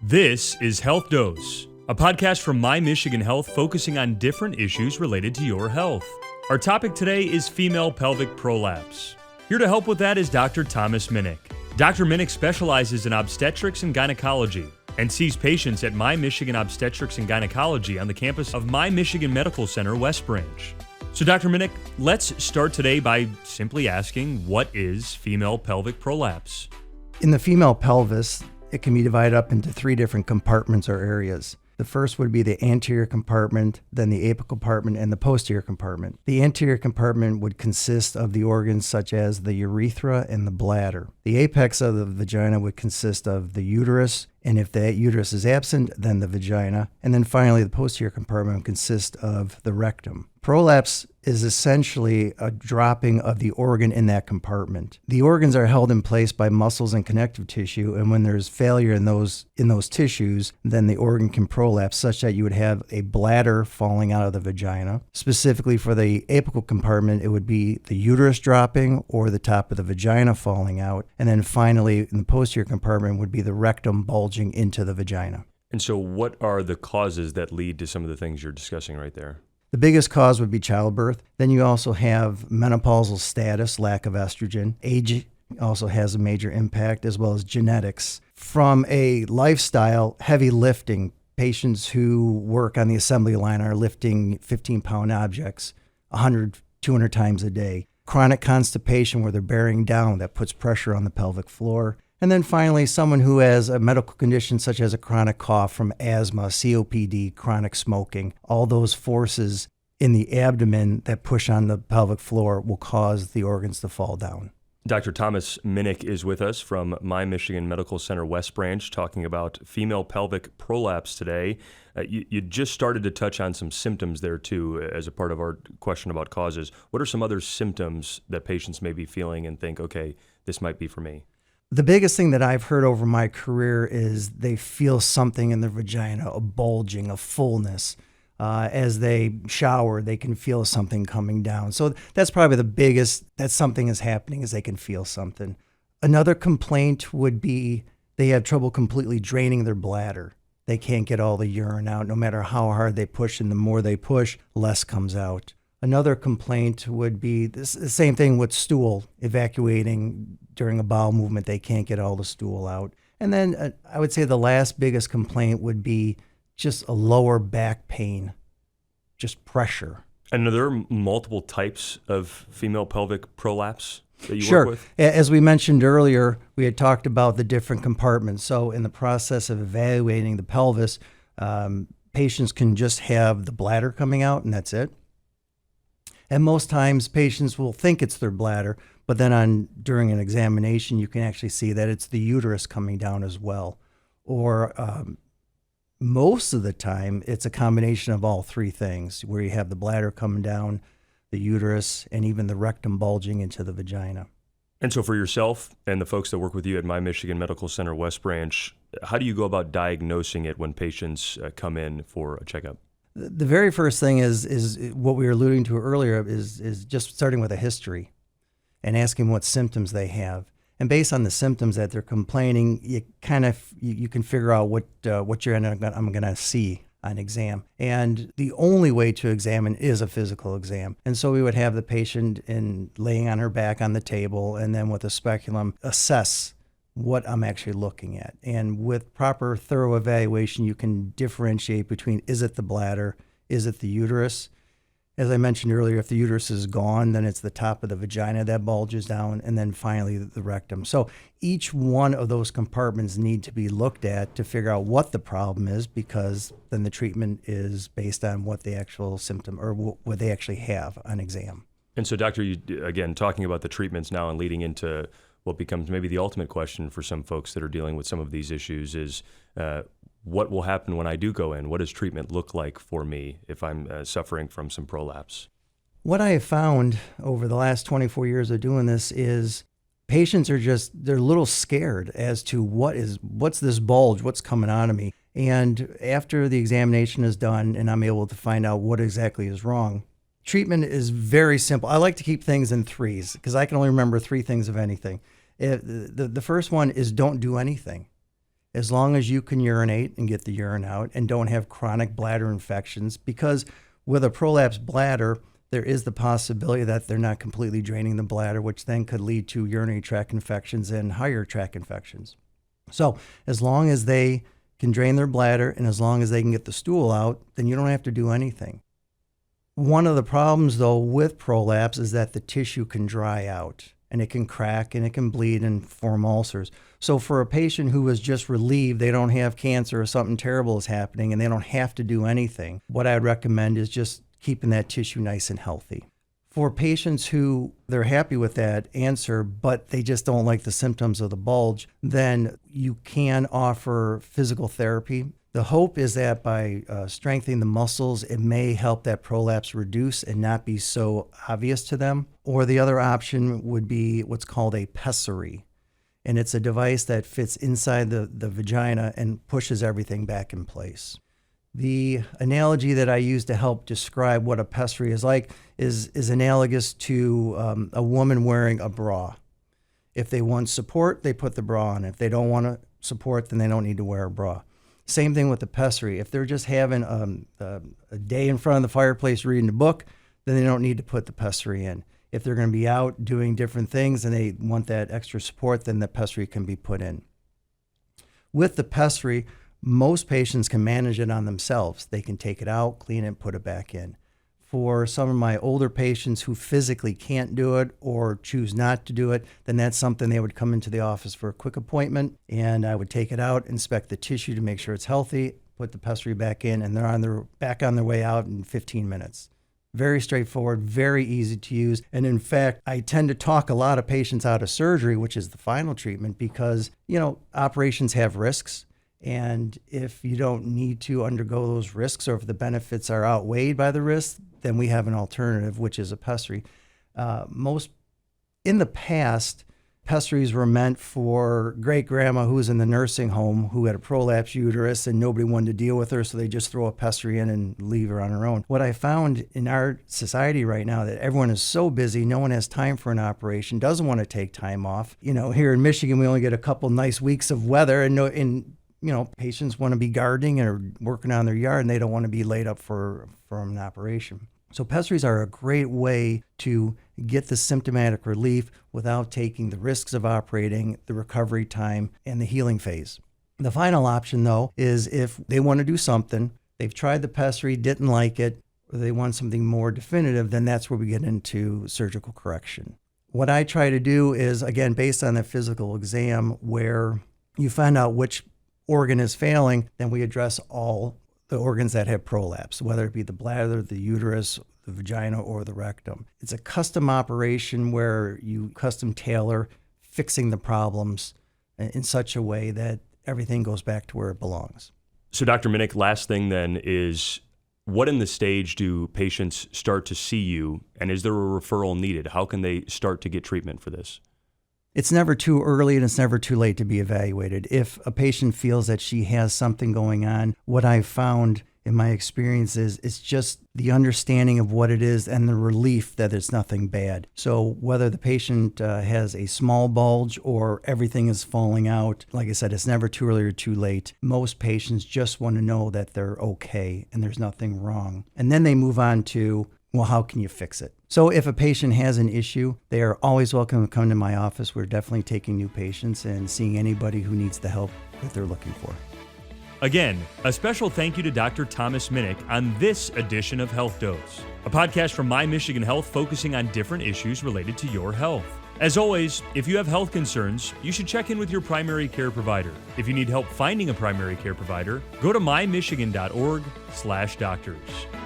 This is Health Dose, a podcast from My Michigan Health focusing on different issues related to your health. Our topic today is female pelvic prolapse. Here to help with that is Dr. Thomas Minnec. Dr. Minnec specializes in obstetrics and gynecology and sees patients at My Michigan Obstetrics and Gynecology on the campus of My Michigan Medical Center, West Branch. So Dr. Minnec, let's start today by simply asking, what is female pelvic prolapse? In the female pelvis, it can be divided up into three different compartments or areas. The first would be the anterior compartment, then the apical compartment, and the posterior compartment. The anterior compartment would consist of the organs such as the urethra and the bladder. The apex of the vagina would consist of the uterus, and if that uterus is absent, then the vagina. And then finally, the posterior compartment would consist of the rectum. Prolapse is essentially a dropping of the organ in that compartment. The organs are held in place by muscles and connective tissue, and when there's failure in those tissues, then the organ can prolapse such that you would have a bladder falling out of the vagina. Specifically for the apical compartment, it would be the uterus dropping or the top of the vagina falling out. And then finally, in the posterior compartment would be the rectum bulging into the vagina. And so what are the causes that lead to some of the things you're discussing right there? The biggest cause would be childbirth. Then you also have menopausal status, lack of estrogen. Age also has a major impact, as well as genetics. From a lifestyle, heavy lifting, patients who work on the assembly line are lifting 15-pound objects 100, 200 times a day. Chronic constipation, where they're bearing down, that puts pressure on the pelvic floor. And then finally, someone who has a medical condition such as a chronic cough from asthma, COPD, chronic smoking, all those forces in the abdomen that push on the pelvic floor will cause the organs to fall down. Dr. Thomas Minnec is with us from My Michigan Medical Center, West Branch, talking about female pelvic prolapse today. You just started to touch on some symptoms there, too, as a part of our question about causes. What are some other symptoms that patients may be feeling and think, okay, this might be for me? The biggest thing that I've heard over my career is they feel something in their vagina, a bulging, a fullness. As they shower, they can feel something coming down. So that's probably the biggest, that something is happening, is they can feel something. Another complaint would be they have trouble completely draining their bladder. They can't get all the urine out. No matter how hard they push, and the more they push, less comes out. Another complaint would be the same thing with stool, evacuating during a bowel movement. They can't get all the stool out. And then I would say the last biggest complaint would be just a lower back pain, just pressure. And are there multiple types of female pelvic prolapse that you Sure. work with? As we mentioned earlier, we had talked about the different compartments. So in the process of evaluating the pelvis, patients can just have the bladder coming out, and that's it. And most times patients will think it's their bladder, but then during an examination, you can actually see that it's the uterus coming down as well. Or most of the time, it's a combination of all three things, where you have the bladder coming down, the uterus, and even the rectum bulging into the vagina. And so for yourself and the folks that work with you at My Michigan Medical Center, West Branch, how do you go about diagnosing it when patients come in for a checkup? The very first thing is what we were alluding to earlier, is just starting with a history and asking what symptoms they have. And based on the symptoms that they're complaining, you can figure out what I'm going to see on exam. And the only way to examine is a physical exam. And so we would have the patient laying on her back on the table, and then with a speculum assess what I'm actually looking at. And with proper thorough evaluation, you can differentiate between, is it the bladder, is it the uterus? As I mentioned earlier, if the uterus is gone, then it's the top of the vagina that bulges down, and then finally the rectum. So each one of those compartments need to be looked at to figure out what the problem is, because then the treatment is based on what the actual symptom or what they actually have on exam. And so, Doctor, you, again, talking about the treatments now and leading into what becomes maybe the ultimate question for some folks that are dealing with some of these issues is, what will happen when I do go in? What does treatment look like for me if I'm suffering from some prolapse? What I have found over the last 24 years of doing this is patients are they're a little scared as to what's this bulge, what's coming out of me. And after the examination is done and I'm able to find out what exactly is wrong, treatment is very simple. I like to keep things in threes because I can only remember three things of anything. The first one is don't do anything. as long as you can urinate and get the urine out and don't have chronic bladder infections, because with a prolapsed bladder, there is the possibility that they're not completely draining the bladder, which then could lead to urinary tract infections and higher tract infections. So as long as they can drain their bladder and as long as they can get the stool out, then you don't have to do anything. One of the problems, though, with prolapse is that the tissue can dry out and it can crack and it can bleed and form ulcers. So for a patient who is just relieved they don't have cancer or something terrible is happening and they don't have to do anything, what I would recommend is just keeping that tissue nice and healthy. For patients who they're happy with that answer, but they just don't like the symptoms of the bulge, then you can offer physical therapy. The hope is that by strengthening the muscles, it may help that prolapse reduce and not be so obvious to them. Or the other option would be what's called a pessary. And it's a device that fits inside the vagina and pushes everything back in place. The analogy that I use to help describe what a pessary is like is analogous to a woman wearing a bra. If they want support, they put the bra on. If they don't want to support, then they don't need to wear a bra. Same thing with the pessary. If they're just having a day in front of the fireplace reading a book, then they don't need to put the pessary in. If they're going to be out doing different things and they want that extra support, then the pessary can be put in. With the pessary, most patients can manage it on themselves. They can take it out, clean it, put it back in. For some of my older patients who physically can't do it or choose not to do it, then that's something they would come into the office for a quick appointment, and I would take it out, inspect the tissue to make sure it's healthy, put the pessary back in, and they're back on their way out in 15 minutes. Very straightforward, very easy to use. And in fact, I tend to talk a lot of patients out of surgery, which is the final treatment, because, operations have risks. And if you don't need to undergo those risks, or if the benefits are outweighed by the risks, then we have an alternative, which is a pessary. In the past, pessaries were meant for great-grandma who was in the nursing home who had a prolapsed uterus and nobody wanted to deal with her, so they just throw a pessary in and leave her on her own. What I found in our society right now, that everyone is so busy, no one has time for an operation, doesn't want to take time off. Here in Michigan, we only get a couple nice weeks of weather, and patients want to be gardening or working on their yard, and they don't want to be laid up for an operation. So pessaries are a great way to get the symptomatic relief without taking the risks of operating, the recovery time, and the healing phase. The final option, though, is if they want to do something, they've tried the pessary, didn't like it, or they want something more definitive, then that's where we get into surgical correction. What I try to do is, again, based on the physical exam, where you find out which organ is failing, then we address all the organs that have prolapse, whether it be the bladder, the uterus, the vagina, or the rectum. It's a custom operation where you custom tailor fixing the problems in such a way that everything goes back to where it belongs. So Dr. Minnec, last thing then is, what in the stage do patients start to see you, and is there a referral needed? How can they start to get treatment for this? It's never too early and it's never too late to be evaluated. If a patient feels that she has something going on, what I've found in my experience is it's just the understanding of what it is and the relief that it's nothing bad. So whether the patient has a small bulge or everything is falling out, like I said, it's never too early or too late. Most patients just want to know that they're okay and there's nothing wrong. And then they move on to, well, how can you fix it? So if a patient has an issue, they are always welcome to come to my office. We're definitely taking new patients and seeing anybody who needs the help that they're looking for. Again, a special thank you to Dr. Thomas Minnec on this edition of Health Dose, a podcast from My Michigan Health focusing on different issues related to your health. As always, if you have health concerns, you should check in with your primary care provider. If you need help finding a primary care provider, go to mymichigan.org/doctors.